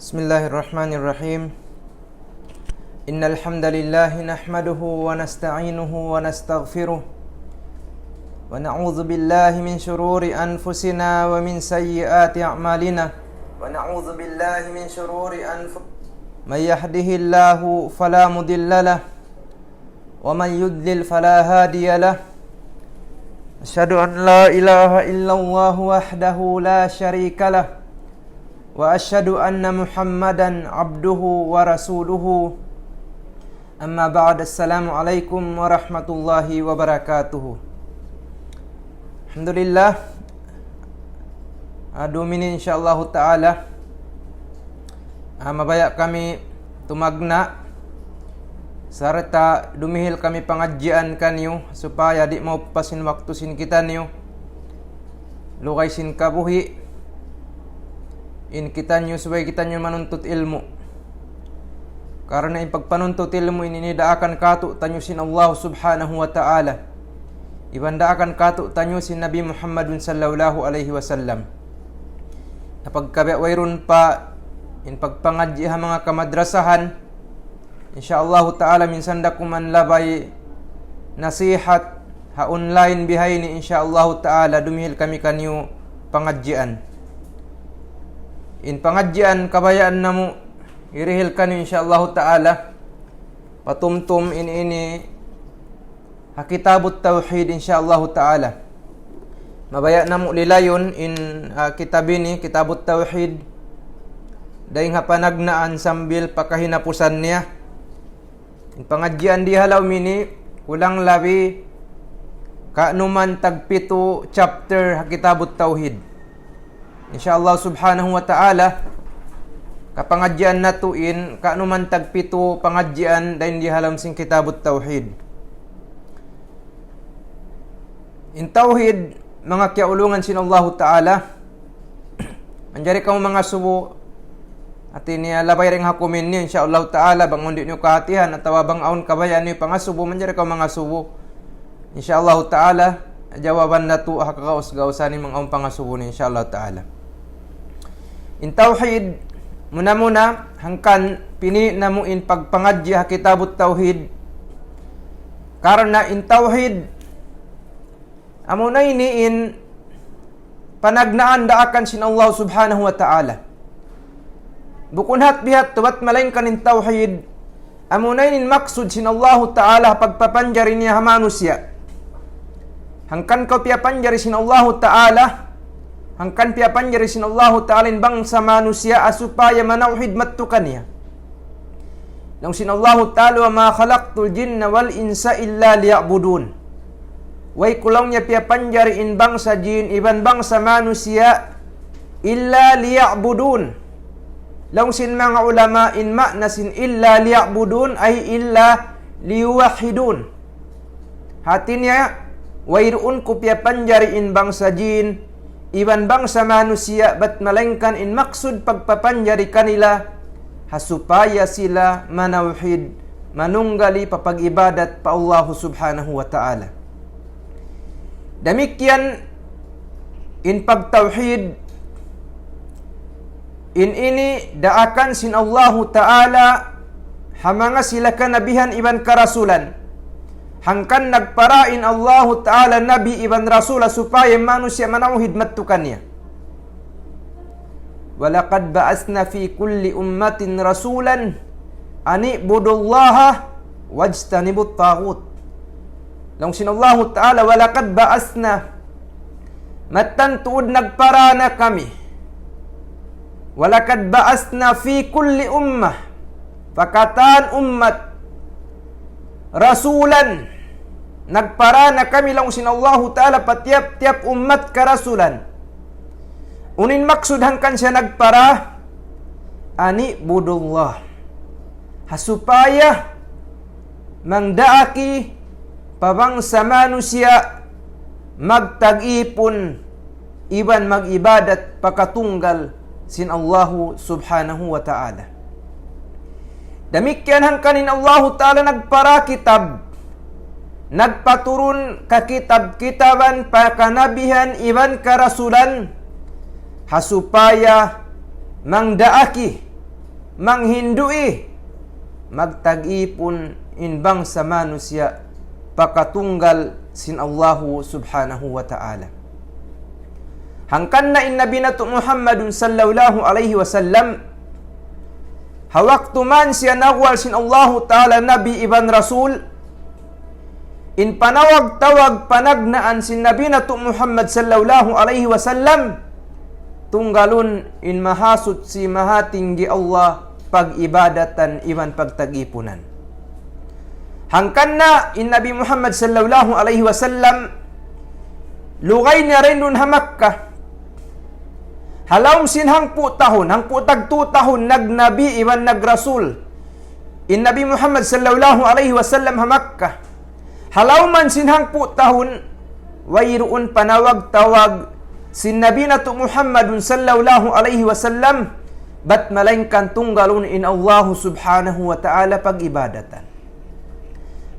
Bismillahirrahmanirrahim. Innal hamdalillah nahmaduhu wa nasta'inuhu wa nastaghfiruh wa na'udzu billahi min shururi anfusina wa min sayyiati a'malina. May yahdihillahu fala mudilla lahu wa man yudlil fala hadiya lahu. Asyhadu an la ilaha illallah wahdahu la syarika lahu wa asyhadu anna Muhammadan abduhu wa rasuluhu. Amma ba'd. Assalamualaikum warahmatullahi wabarakatuh. Alhamdulillah, dumini insyaallah taala mabaya kami tumagna sarta dumihil kami pengajian kanyo supaya di mau pasin waktu sin kita niyo lukay sin kabuhi in kita nyo supaya kita nyo manuntut ilmu. Karena in pagpanuntut ilmu ini daakan katu tanyo sin Allah subhanahu wa ta'ala. Ibanda akan katu tanyo sin Nabi Muhammadun sallallahu alaihi wasallam. Napagkabawayrun pa in pagpangadji ha mga kamadrasahan, insyaallah ta'ala minsan da kuman labay nasihat ha online bihay ni insyaallah ta'ala dumihil kami kanyo pangadjian. In pangadjian kabayaan namo irihil kanyo insyaallah ta'ala patumtum ini kitabut tauhid insyaallah ta'ala. Mabaya namo lilayon in kitab ini kitabut tauhid daing hapanagnaan sambil pakahinapusan niya. In pangadjian di halaw mini kulang labi kaanuman tagpito chapter kitabut tauhid. Insyaallah subhanahu wa ta'ala kapangadjian natuin kaanuman tagpito pangadjian dain di halam sing kitabut tauhid. In tauhid mga kiaulungan sin Allah ta'ala manjari kamo mga subo at ini labay ring hakumin niyo insyaallah ta'ala bangon di niyo kahatihan at bang aun kabayan niyo pangasubo manjari kamo mga subo insyaallah ta'ala jawaban natu hakakaus-gausan ni mga aun pangasubo ni insyaallah ta'ala. In tauhid muna hangkan pini namo in pagpangadji ha kitabut tauhid. Karena in tauhid amo na ini in panagnaan daakan sin Allah subhanahu wa ta'ala. Bukun hat bihat tuwat malaingkan in tauhid amo na in maksud sin Allah ta'ala pagpapanjari niya manusia. Hangkan kau piapanjari sin Allah ta'ala hangkan piapanjari sin Allah ta'ala in bangsa manusia supaya manauhid mattukan niya. Nang sin Allah ta'ala wa ma khalaqtul jinna wal insa illa liya'budun. Way kulang niya piapanjari in bangsa jin iban bangsa manusia illa liya'budun. Lang sin mga ulama in makna sin illa liya'budun ay illa liwahidun. Hati niya wayroon ko piapanjari in bangsa jin iban bangsa manusia bat malengkan in maksud pagpapanjari kanila hasupaya sila manauhid manunggali papag-ibadat pa Allah subhanahu wa ta'ala. Demikian in pagtauhid in ini daakan sin Allah ta'ala hamanga sila kanabihan iban karasulan. Hangkan nagparain Allah ta'ala nabi iban rasula supaya manusia manauhid mattukannya. Walaqad ba'asna fi kulli ummatin rasulan ani'budullaha wajtanibut taghut. Lang sin Allah ta'ala walaqad ba'asna matan tuud nagparana kami. Walaqad ba'asna fi kulli ummah pakatan ummat rasulan nagparana kami lang sin Allah ta'ala patiap-tiap ummat karasulan. Unin maksud hangkan siya nagpara ani budullah hasupaya mangdaaki pabangsa manusia magtag-ipon iban mag-ibadat pakatunggal sin Allah subhanahu wa ta'ala. Demikian hangkanin Allah ta'ala nagpara kitab nagpaturun ka kitab-kitaban pakanabihan iban karasulan hasupaya mangdaaki manghindui magtag-ipon inbang sa manusia pakatunggal sin Allahu subhanahu wa ta'ala. Hangkan na in Nabi nato Muhammadun sallallahu alaihi wasallam hawak tuman siya nagwal sin Allahu ta'ala Nabi iban Rasul in panawag-tawag panagnaan sin Nabi nato Muhammad sallallahu alaihi wasallam tunggalun in mahasut si mahatinggi Allah pag-ibadatan iban pagtag-ipunan. Hangkan na in Nabi Muhammad sallallahu alaihi wasallam lugay niya rin dun ha Makkah. Halawm sin hangpu tahun, hangpu tagtu tahun nagnabi iban nagrasul. In Nabi Muhammad sallallahu alaihi wasallam ha Makkah. Halawman sin hangpu tahun wayruun panawag-tawag sin Nabi nato Muhammadun sallallahu alaihi wasallam bat malaingkan tunggalun in Allah subhanahu wa ta'ala pag-ibadatan.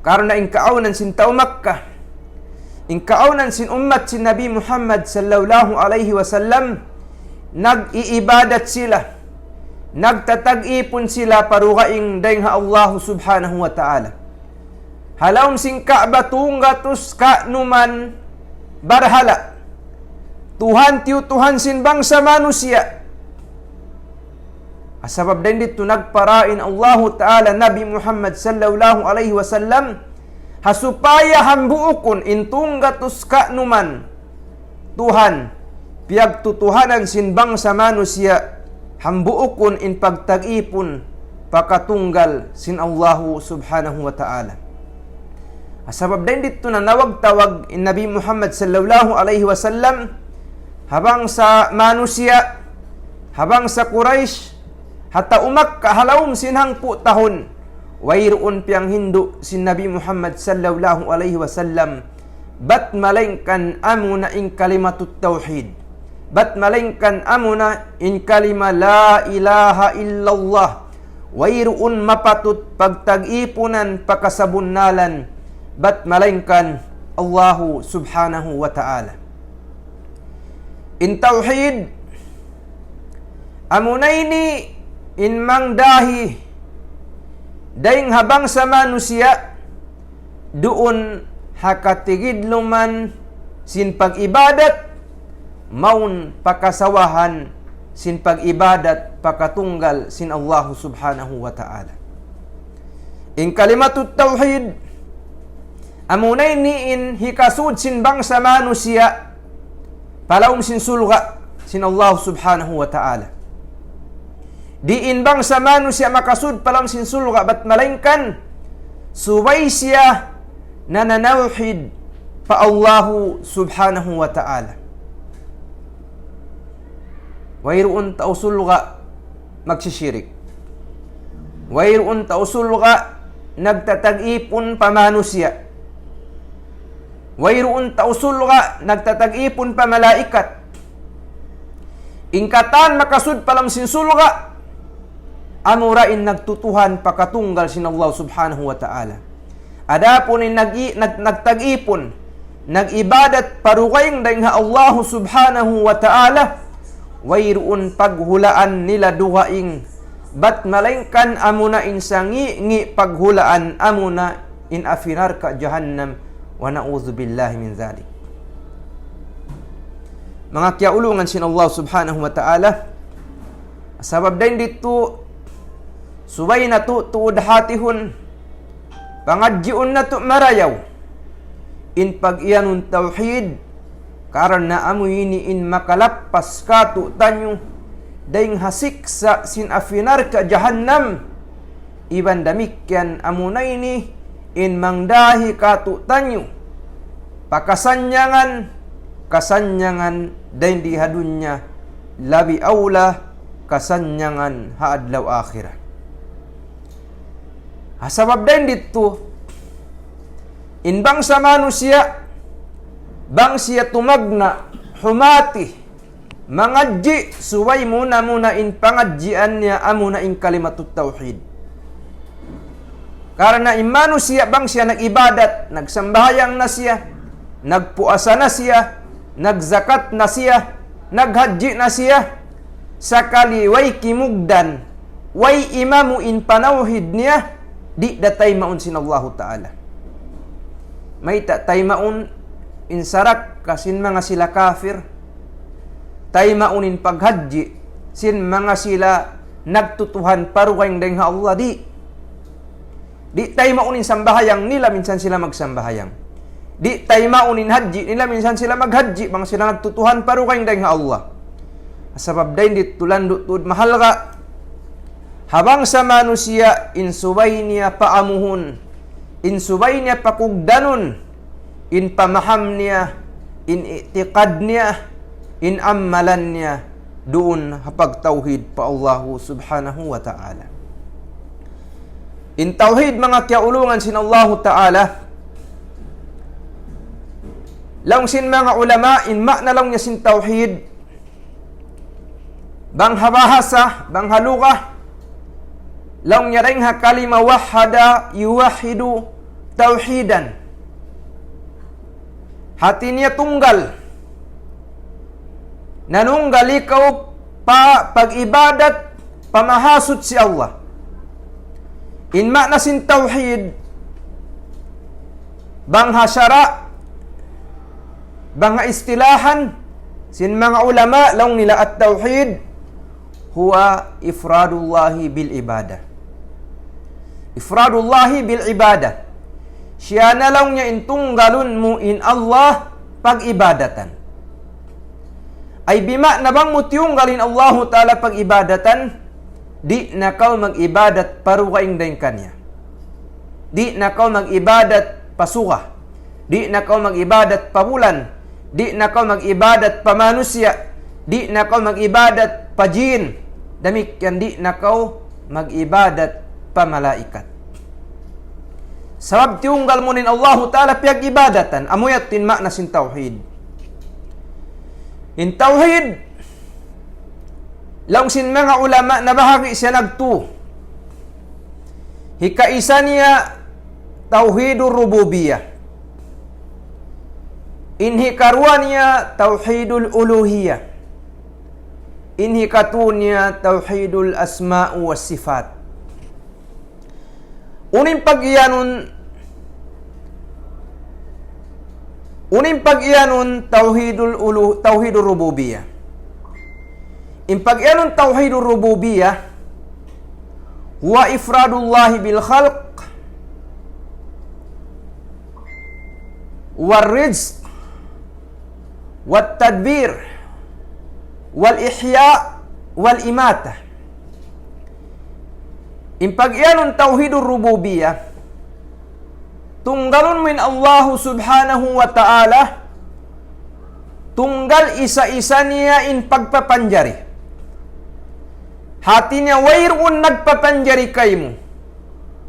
Karena in kaaunan sin tao Makkah, in kaaunan sin ummat sin Nabi Muhammad sallallahu alaihi wasallam, nag-iibadat sila, nagtatag-ipon sila parugaing dayng ha Allah subhanahu wa ta'ala. Halawm sin Ka'ba tunggatus ka numan barhala. Tuhan Tuhan sin bangsa manusia. Asabab din dito nagparain Allah Ta'ala Nabi Muhammad sallallahu alaihi wasallam hasupaya hambuukon intunggatus ka numan Tuhan piyag tutuhanan sin bangsa manusia hambuukon in pagtag-ipon pakatunggal sin Allah subhanahu wa ta'ala. Asabab din dito na nawag-tawag in Nabi Muhammad sallallahu alaihi wasallam habang sa manusia, habang sa Quraysh, hata umak kahalawm sinhang po tahon, wayroon piyang hindu sin Nabi Muhammad sallallahu alaihi wasallam, bat malingkan amuna in kalimatut tauhid, bat malingkan amuna in kalima la ilaha illallah, wayroon mapatut pagtag-ipunan pakasabunnalan, bat malingkan Allahu subhanahu wa ta'ala. In tauhid amunayni in mangdahi dayng habang sa manusia doon hakatigid luman sin pag-ibadat maun pakasawahan sin pag-ibadat pakatunggal sin Allah subhanahu wa ta'ala. In kalimatut tauhid amunayni in hikasud sin bangsa manusia palawm sin sulga sin Allah subhanahu wa ta'ala. Di inbang sa manusia makasud palam sin sulga bat malingkan subay siya nananawhid pa Allahu subhanahu wa ta'ala. Wayroon tao sulga magsisyirik. Wayroon tao sulga nagtatag-ipon pa manusia. Wayroon tao sulga nagtatag-ipon pa malaikat. Ingkatan makasud palam sin sulga amurain nagtutuhan pakatunggal sin Allah subhanahu wa ta'ala. Adapun nagtag-ipon, nagibadat parugayng dayng ha Allah subhanahu wa ta'ala, wayroon paghulaan nila duhaing, bat malingkan amuna in sangi paghulaan amuna in afinar ka jahannam wa na'udzu billahi min zalik. Mga kiaulungan sin Allah subhanahu wa ta'ala, sabab din dito subay na to tuod hatihon pangadjiun na to marayaw in pag-iyanun tawhid karana amuini in makalappas ka to tanyo dayng hasiksa sin afinar ka jahannam iban damikyan amunayni in mangdahi ka to tanyo pakasanyangan kasanyangan dayng di hadunya labi aula kasanyangan haadlaw akhirah. Sabab din dito, in bangsa manusia, bang siya tumagna, humati, mangadji, suway muna in pangadjian niya amuna in kalimatut tauhid. Karena in manusia bang siya nag-ibadat, nagsambahayang na siya, nagpuasa na siya, nagzakat na siya, naghadji na siya, sakali way kimugdan, way imamu in panawhid niya, di datay maun sinallahu ta'ala. May tay maun in sarak kasin mga sila kafir, tay maunin paghadji sin mga sila nagtutuhan parukayng deng ha Allah, di tay maunin sambahayang nila, minsan sila magsambahayang. Di tay maunin hadji nila, minsan sila maghadji, mga sila nagtutuhan parukayng deng ha Allah. Asabab dahin di tulandut mahal ka, habang sa manusia insubay niya paamuhun, insubay niya pakugdanon, in pamaham niya, in itikad niya, in amalan niya, doon hapag tauhid pa Allahu subhanahu wa ta'ala. In tauhid mga kiaulungan sin Allahu ta'ala, lang sin mga ulama, in makna lang niya sin tauhid, bang habahasa, bang haluka, lang niya rin kalima wahada yuwahidu tauhidan. Hati niya tunggal, nanunggal ikaw pag-ibadat, pamahasud si Allah. In makna sin tauhid, bang hasyara, bang istilahan, sin mga ulama, lang nila at tauhid, huwa ifradullahi bil ibadah. Ifradullahi bil ibadah. Siya na lang niya intunggalun mo in Allah pag-ibadatan. Ay bima na bang mutiyunggalin Allahu ta'ala pag-ibadatan, di na kau mag-ibadat parukaing daing kanya. Di na kau mag-ibadat pasuka. Di na kau mag-ibadat pabulan. Di na kau mag-ibadat pamanusya. Di na kau mag-ibadat pajin. Damikyan di na kau mag-ibadat pamalaikat. Sabab tiunggal mo nin Allahu ta'ala piyag ibadatan, amuyat tin makna sin tauhid. In tauhid, lang sin mga ulama na bahagi siya nagtu. Hikaisa niya tauhidur rububiyah. In hikarwa niya tauhidul uluhiyah. In hikatu niya tauhidul asma'u was sifat. Uning pag-iyanon tauhidur rububiyah. In pag-iyanon tauhidur rububiyah, huwa ifradullahi bil khalq wal rizq wat tadbir wal ihya wal imatah. In pag-iyanon tauhidur rububiyah, tunggalon min Allahu subhanahu wa ta'ala, tunggal isa-isa niya in pagpapanjari. Hati niya wayroon nagpapanjari kaymo,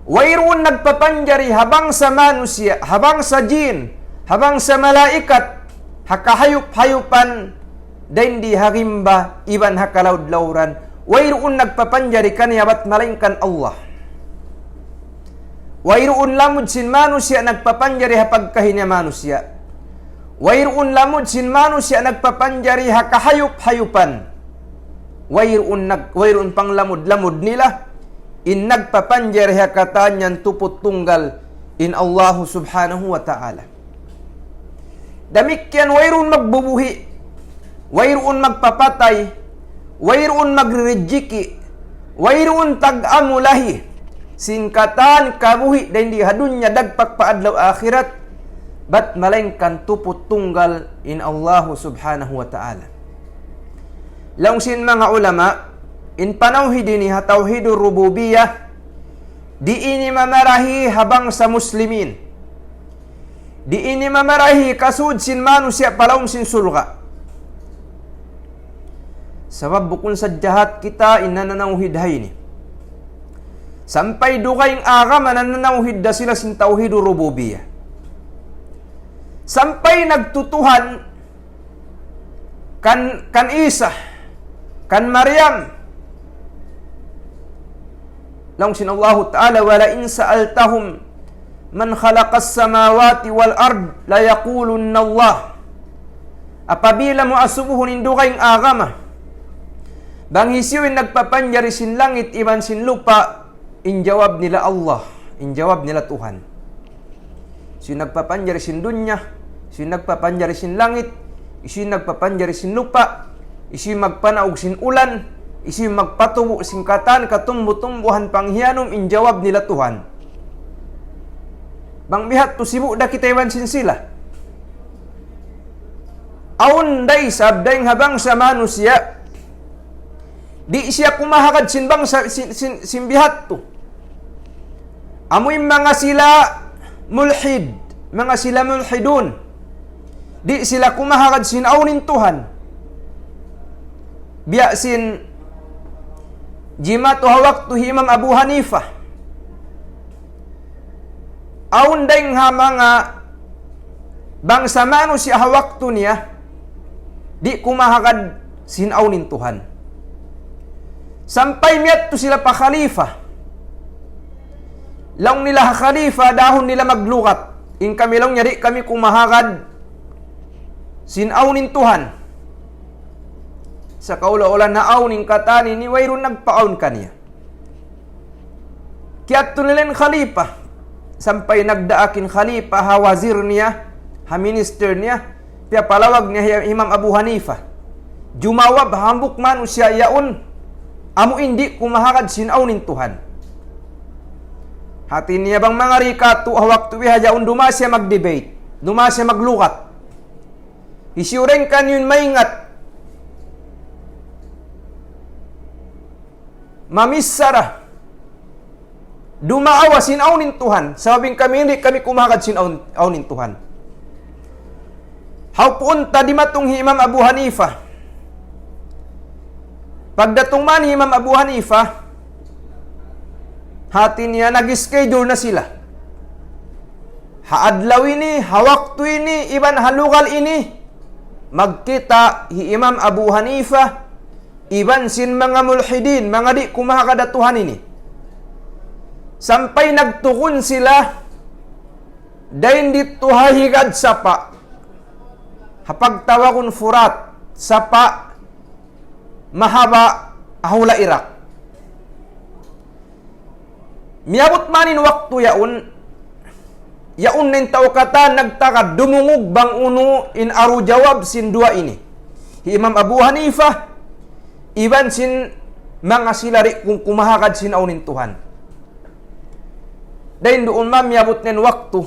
wayroon nagpapanjari habang sa manusia, habang sa jin, habang sa malaikat, hakahayup-hayupan, dahin di harimba, iban hakalaud-lauran, wayroon nagpapanjari kaniya bat malingkan Allah. Wayroon lamud sin manusia nagpapanjari hapagkahinya manusia. Wayroon lamud sin manusia nagpapanjari hakahayup-hayupan. Wayroon pang lamud-lamud nila in nagpapanjari hakatanyan tupot tunggal in Allahu subhanahu wa ta'ala. Damikyan wayroon magbubuhi, wayroon magpapatay, wayroon magrirejiki, wayroon tag-amulahi, singkatan kabuhi dahil di hadunya dagpak paadlaw akhirat, bat malengkan tupot tunggal in Allahu subhanahu wa ta'ala. Laungsin mga ulama, in panawhid ini tauhidur rububiyah, di ini mamarahi habang sa muslimin, di ini mamarahi kasud sin manusia palaum sin sulga. Sabab bukun sa jahat kita inananawhid hay ni. Sampai dukayng agama nananawhid da sila sin tauhidur rububiyah. Sampai nagtutuhan kan Isa, kan Maryam. Langsung Allah Ta'ala, wala in sa'altahum man khalaqas samawati wal ard la yaqulunna Allah. Apabila mo asubuhun indukayng agama, Bang hisiwin nagpapanjari sin langit iban sin lupa, injawab nila Allah, injawab nila Tuhan. Si nagpapanjari sin dunya, si nagpapanjari sin langit, isi nagpapanjari sin lupa, isi magpanaog sin ulan, isi magpatubo sin katan, katumbo-tumbuhan panghianom, injawab nila Tuhan. Bang bihat tu sibuk dah kita iwan sin sila. Aun day sabday habang sa manusia, di siya kumahagad sin bangsa sin bihat tu. Amoy mga sila mulhid, mga sila mulhidun. Di sila kumahagad sin aunin Tuhan. Biya sin jima tu hawak tu Imam Abu Hanifah. Aun daing ha mga bangsa manusia hawak tu niya, di kumahagad sin aunin Tuhan. Sampai miyat tu sila pa khalifah. Long nila khalifah, dahon nila maglukat. In kami long nyari kami kumahagad sinaunin Tuhan. Sa kaula-ula na aunin katani ni wayron nagpaun kaniya. Kiyat tu nilen khalifah. Sampai nagdaakin khalifah, ha wazir niya, ha minister niya, piya palawag niya Imam Abu Hanifah. Jumawab hambuk manusia yaun, amo hindi kumahagad sinaunin Tuhan. Hati niya bang mga rikatu hawak tuwi hajaun dumasya mag-debate, dumasya maglukat. Isyureng kan yun maingat. Mamisara. Dumaawa sinaunin Tuhan. Sabing kami hindi kami kumahagad sinaunin Tuhan. Hawpun tadi matong Imam Abu Hanifah. Pagdatong man Imam Abu Hanifah, hati niya nag-schedule na sila. Haadlaw ini, hawaktu ini, iban halugal ini, magkita hi Imam Abu Hanifah, iban sin mga mulhidin, mga di kumahakadatuhan ini. Sampai nagtukon sila, dahin dito hahigad sapa. Hapagtawakon furat, sapa, mahaba ahula Iraq. Miabot manin waktu yaun nin tao kata nagtakad dumungog bang uno in aru jawab sin dua ini. Imam Abu Hanifah iban sin mga silari kung kumahagad sin aunin Tuhan. Dahin doon miabot nin waktu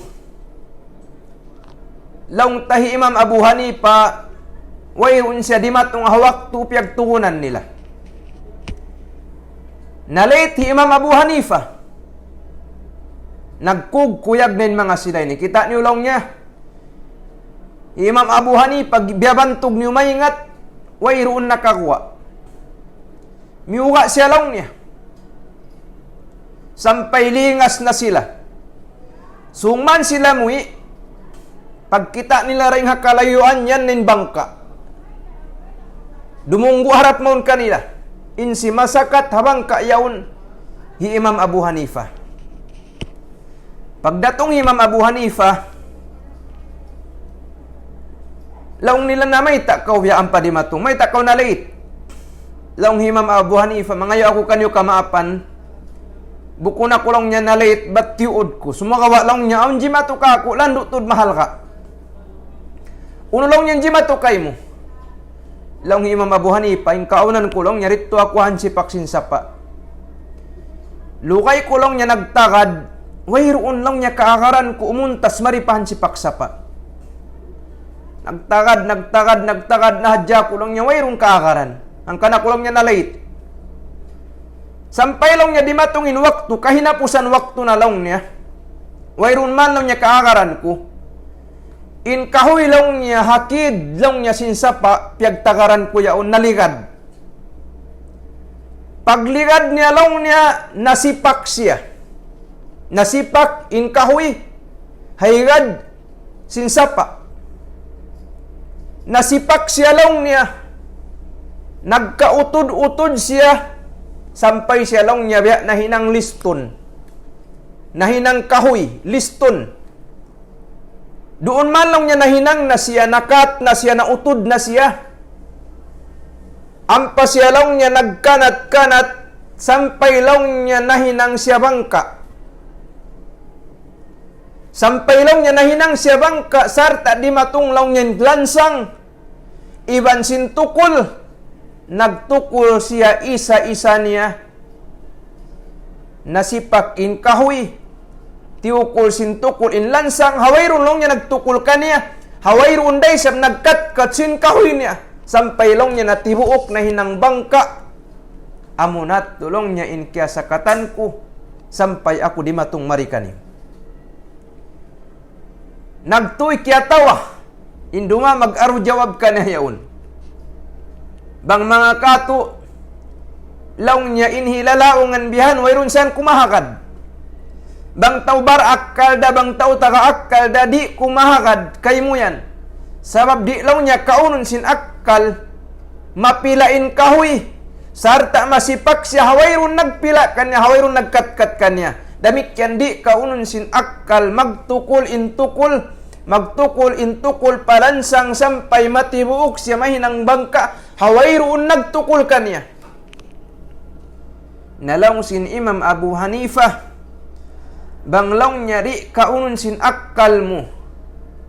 laung tahi Imam Abu Hanifah wayron siya di matong hawak tu piyagtuunan nila. Nalate Imam Abu Hanifah. Nagkugkuyag nin mga sila ini. Kita niyo lang niya. Imam Abu Hanifah, biyabantog niyo maingat, wayron nakakuha. Miuga siya lang niya. Sampay lingas na sila. Sungman sila mui, pagkita nila rin hakalayuan yan nin bangka. Dumunggu harap maun kanila. Insi masakat habang kaayaon hi Imam Abu Hanifah. Pagdatong Imam Abu Hanifah, laung nila na may takaw yaan pa di matong. May takaw na late. Laung Imam Abu Hanifah, mangayo ako kanyo kamaapan, buko na ko lang niya na late, ba't tiud ko? Sumakawa lang niya, ang jimato ka ako, landutod mahal ka. Uno lang niya jimato kay mo. Laung Imam Abu Hanifah, yung kaunan ko lang, nyarito ako hansipak sinsapa. Lukay ko lang niya nagtakad, wayroon lang niya kaakaran ko umuntas maripahan si paksapa. Nagtakad, nahadya ko lang niya, wayroon kaakaran. Ang kanak ko lang niya na late. Sampay lang niya di matungin waktu, kahinapusan waktu na lang niya. Wayroon man lang niya kaakaran ko. In kahoy lang niya, hakid lang niya sinsapa, piyagtakaran ko yaon, naligad. Pagligad niya lang niya, nasipak siya. Nasipak, in kahoy, haygad, sinsapa. Nasipak siya lang niya. Nagkautod-utod siya, sampay siya lang niya, biya, nahinang liston. Nahinang kahoy, liston. Doon man lang niya nahinang na siya, nakat na siya, nautod na siya. Ampas siya laong niya nagkanat-kanat sampai laong niya nahinang siya bangka. Sampai laong niya nahinang siya bangka sarta di matong laong niya lansang. Iban sintukul. Nagtukul siya isa-isa niya. Nasipak in kahoy. Tiukul sintukul in lansang. Hawayrun laong niya nagtukul ka niya. Hawayrun day siya nagkat-kat sin kahoy niya. Sampai long niya natibuok na hinang bangka. Amunat tulong niya in kya sakatan ko. Sampai ako di matong marikani. Nagtuy kya tawa. Indunga mag-aru jawab ka na yaon. Bang mga kato. Long niya inhilalaungan bihan. Wayrun saan kumahakad. Bang tau bar akal da. Bang tau taka akal da. Di kumahakad. Kay mo yan. Sabab di law niya kaunon sin akal mapilain kahoy sarta masipak siya hawayrun nagpila kanya hawayrun nagkatkat kanya damikyan di kaunon sin akal magtukul intukul palansang sampai matibuok siya mahinang bangka hawayrun nagtukul kanya. Nalaw sin Imam Abu Hanifah banglaw niya di kaunon sin akal mo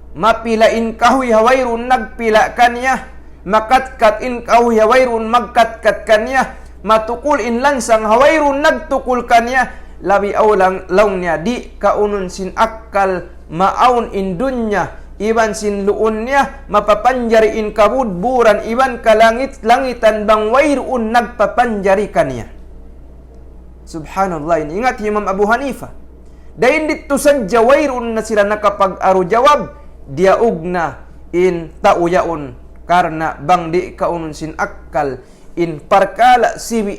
mapilain kahoy hawayrun nagpila kanya makatkat in kahoy hawayrun magkatkat kanya matukul in lansang hawayrun nagtukul kanya labi awlang laung niya di kaunon sin akal maaun in dunya iban sin luun niya mapapanjari in kabudburan iban kalangit-langitan bang wayrun nagpapanjari kanya. Subhanallah, ingat Imam Abu Hanifah dahin dito sadya wayrun na sila nakapag-aru jawab dia ugna in tauyaon karena bang di kaunon sin akal in parkala sibi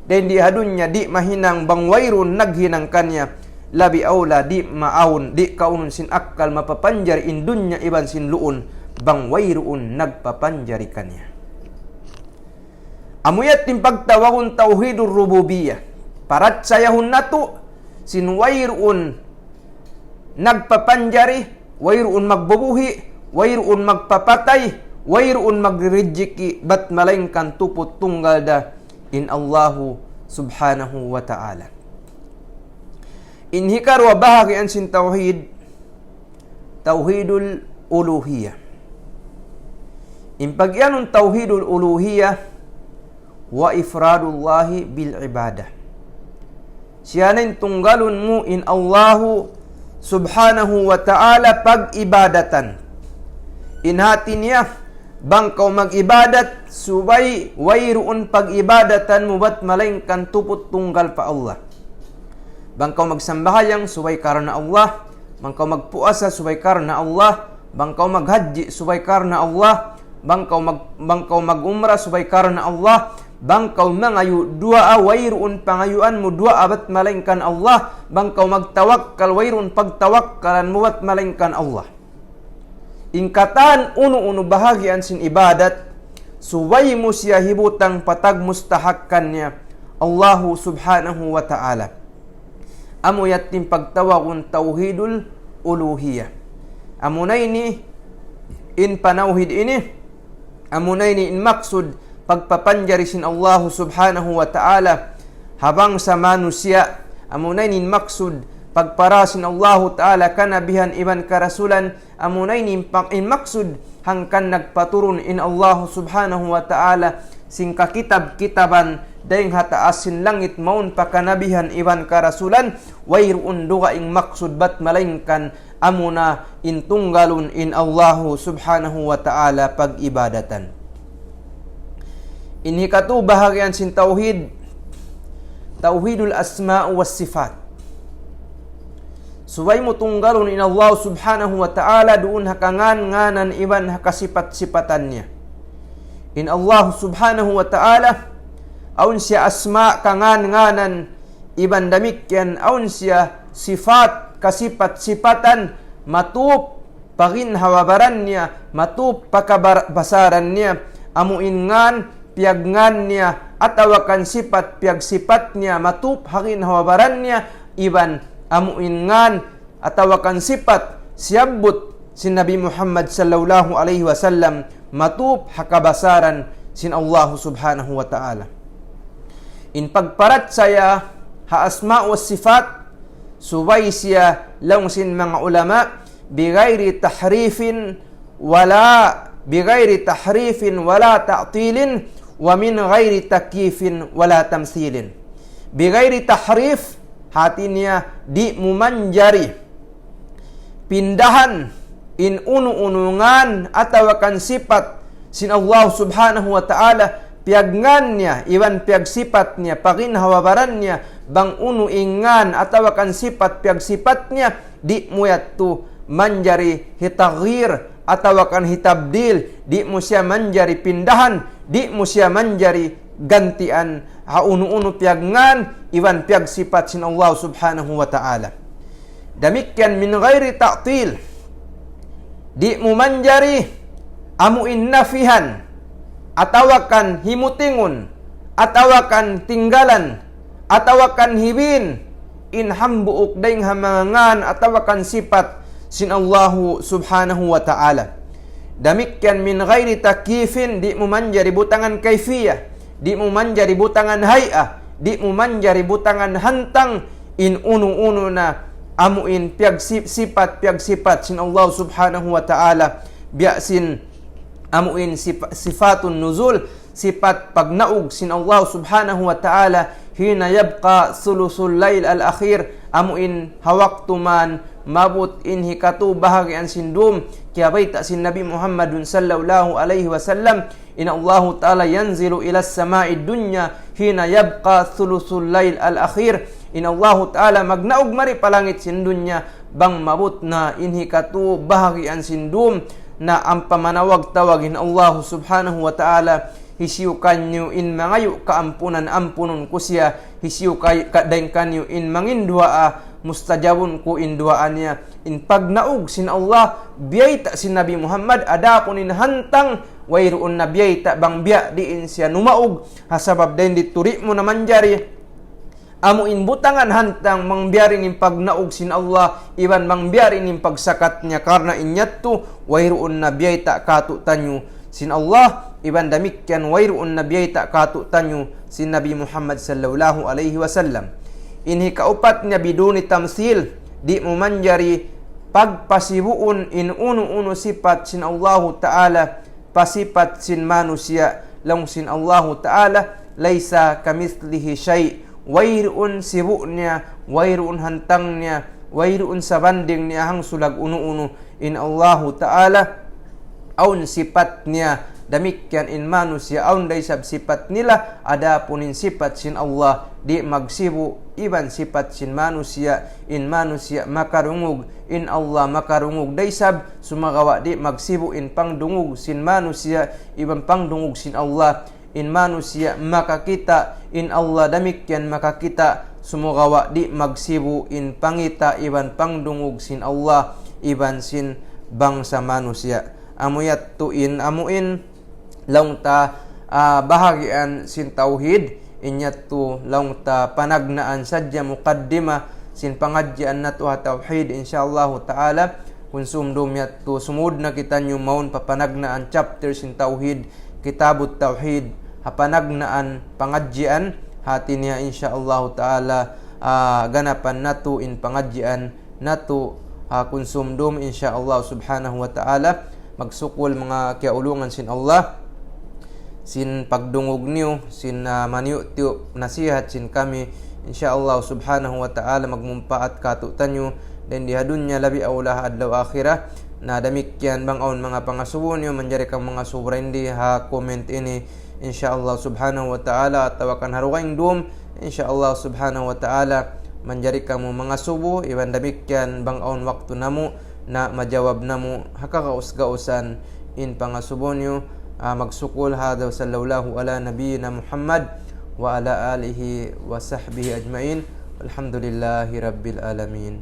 dan di hadunya di mahinang bang wayrun naghinang kanya labi aula di maawon di kaunon sin akal mapapanjari in dunya iban sin luun bang wayrun nagpapanjari kanya. Amuyat tim pagtawahun tauhidur rububiyah parat sayahun natu sin wayrun nagpapanjari wayrun magbubuhi, wayrun magpapatay, wayrun magrijiki, bat malaingkan tupot tunggal da in Allahu subhanahu wa ta'ala. Inhikar wa bahagian sin tauhid, tauhidul uluhiyah. Impagyanun tauhidul uluhiyah wa ifradullahi bil ibadah. Siyanin tunggalun mu in Allahu subhanahu wa ta'ala pag-ibadatan. Inhati niya, bang kau mag-ibadat, subay wayroon pag-ibadatan mo ba't malaingkan tupot tunggal pa Allah. Bang kau magsambahayang, subay karena Allah. Bang kau magpuasa, subay karena Allah. Bang kau maghaji, subay karena Allah. Bang kau mag-umrah, subay karena Allah. Bang kau mangayu dua wayrun pangayuan mo dua abat malaingkan Allah. Bang kau magtawakkal wayrun pagtawakkalan mo at malaingkan Allah. Ingkatan uno bahagian sin ibadat suway mo siya hibutang patag mustahakkannya Allahu subhanahu wa ta'ala. Amuyat tim pagtawakun tauhidul uluhiyah. Amunay ni in panauhid ini amunay ni in maksud pagpapanjari sin Allah subhanahu wa ta'ala habang sa manusia amunay nin maksud pagparasin Allah ta'ala kanabihan iban karasulan amunay nin maksud hangkan nagpaturun in Allah subhanahu wa ta'ala sing kakitab-kitaban dayang hataasin langit maun pakanabihan iban karasulan wayrun duga ing maksud bat malaingkan amuna in tunggalun in Allah subhanahu wa ta'ala pag-ibadatan. Ini katu bahagian sin tauhid tauhidul asma' was sifat. Suway mo tunggalun in Allah subhanahu wa ta'ala doon hakangan-nganan iban hakasipat-sipatannya. In Allah subhanahu wa ta'ala aun siya asma' kangan-nganan iban damikyan aun siya sifat kasipat-sipatan matup paginhawabaran niya matup pakabasaran niya amuingan piagngan niya atawakan sifat piag sifat niya matup hangin hawabaran niya iban amuingan atawakan sifat siabut si Nabi Muhammad sallallahu alaihi wasallam matup hakabasaran sin Allah subhanahu wa ta'ala. In pagparat saya ha asma wa sifat subay siya lang sin mga ulama bigayri tahrifin wala ta'tilin wa min ghairi takyifin wala tamthilin. Bigayri tahrif, hati niya di mumanjari pindahan in unu-unungan atawakan sifat sin Allah subhanahu wa ta'ala piagngan niya iwan piagsifat niya paginhawabaran niya bang unu-ingan atawakan sifat piagsifat niya di muyatu manjari hitaghir atawakan hitabdil, di mo siya manjari pindahan, di mo siya manjari gantian ha unu-unu piagngan iwan piagsifat sin Allah subhanahu wa ta'ala. Demikian min ghairi ta'til, di mo manjari amuin nafihan atawakan himutingun atawakan tinggalan atawakan hibin in hambuuk daing hamangan atawakan sifat sin Allahu subhanahu wa ta'ala. Demikian min ghairi takyifin, di mo manjari butangan kaifiyah, di mo manjari butangan hay'ah, di mo manjari butangan hantang in unu-unu na amuin piagsifat sin Allah subhanahu wa ta'ala biasin amuin sifatun nuzul, sifat pagnaug sin Allah subhanahu wa ta'ala hina yabqa thuluthul lail al-akhir amuin hawaktuman mabut inhi katu bahagian sindum kaya baita sin Nabi Muhammadun sallallahu alaihi wasallam in Allah ta'ala yanzilu ila samai dunya hina yabqa thuluthul lail al-akhir in Allah ta'ala magnaug mari palangit sin dunya bang mabut na inhi katu bahagian sindum na ang pamanawag tawagin Allah subhanahu wa ta'ala hisiu kanyo in mangayu kaampunan kusya hisiu kadaing kanyo in mangindua mustajabun ku induaannya in pagnaug sin Allah biyayta sin Nabi Muhammad ada kunin hantang wairuun na biyayta bang biya diin siya numaug hasabab dain dituri mo na manjari amu in butangan hantang mangbiyaring in pagnaug sin Allah iban mangbiyaring in pagsakatnya karena inyattu wairuun na biyayta katu tanyo sin Allah iban demikian wairuun na biyayta katu tanyo sin Nabi Muhammad sallallahu alaihi wasallam. Inhi kaupat niya biduni tamsil, di mo manjari pagpasibuun in unu-unu sifat sin Allah ta'ala pasipat sin manusia lang sin Allah ta'ala laysa kamithlihi shay, wayruun sibu niya, wayruun hantang niya, wayruun sabanding niya hang sulag unu-unu in Allah ta'ala aun sifat niya demikian in manusia aun day sab sifat nila ada punin sifat sin Allah di magsibu iban sifat sin manusia in manusia makarungug in Allah makarungug day sab sumagawa di magsibu in pangdungug sin manusia iban pangdungug sin Allah in manusia makakita in Allah demikian makakita sumagawa di magsibu in pangita iban pangdungug sin Allah iban sin bangsa manusia amuyat tuin amuin laung ta bahagian sin tauhid inyatu laung ta panagnaan sadya muqaddimah sin pangadjian natu ha tauhid insyaallah taala kun sumdum yatu sumud na kita nyo maun papanagnaan chapter sin tauhid kitabut tauhid hapanagnaan pangadjian hati niya insyaallah taala ganapan natu in pangadjian natu kun sumdum insyaallah subhanahu wa taala magsukol mga kiaulungan sin Allah sin pagdungog niyo sin maniyo tiyo nasihat sin kami insyaallah subhanahu wa ta'ala magmumpaat katutan nyo dan dihadunya labi awlah adlaw akhirah na damikyan bang aun mga pangasubo niyo manjari kang mga sobra hindi ha comment ini insyaallah subhanahu wa ta'ala tawakan harukaing dum insyaallah subhanahu wa ta'ala manjari kang mga subo iban damikyan bang aun waktu namo na majawab namo hakakaus-gausan in pangasubo niyo magsukul hada sallallahu ala nabiyyina Muhammad wa ala alihi wa sahbihi ajmain walhamdulillahi rabbil alamin.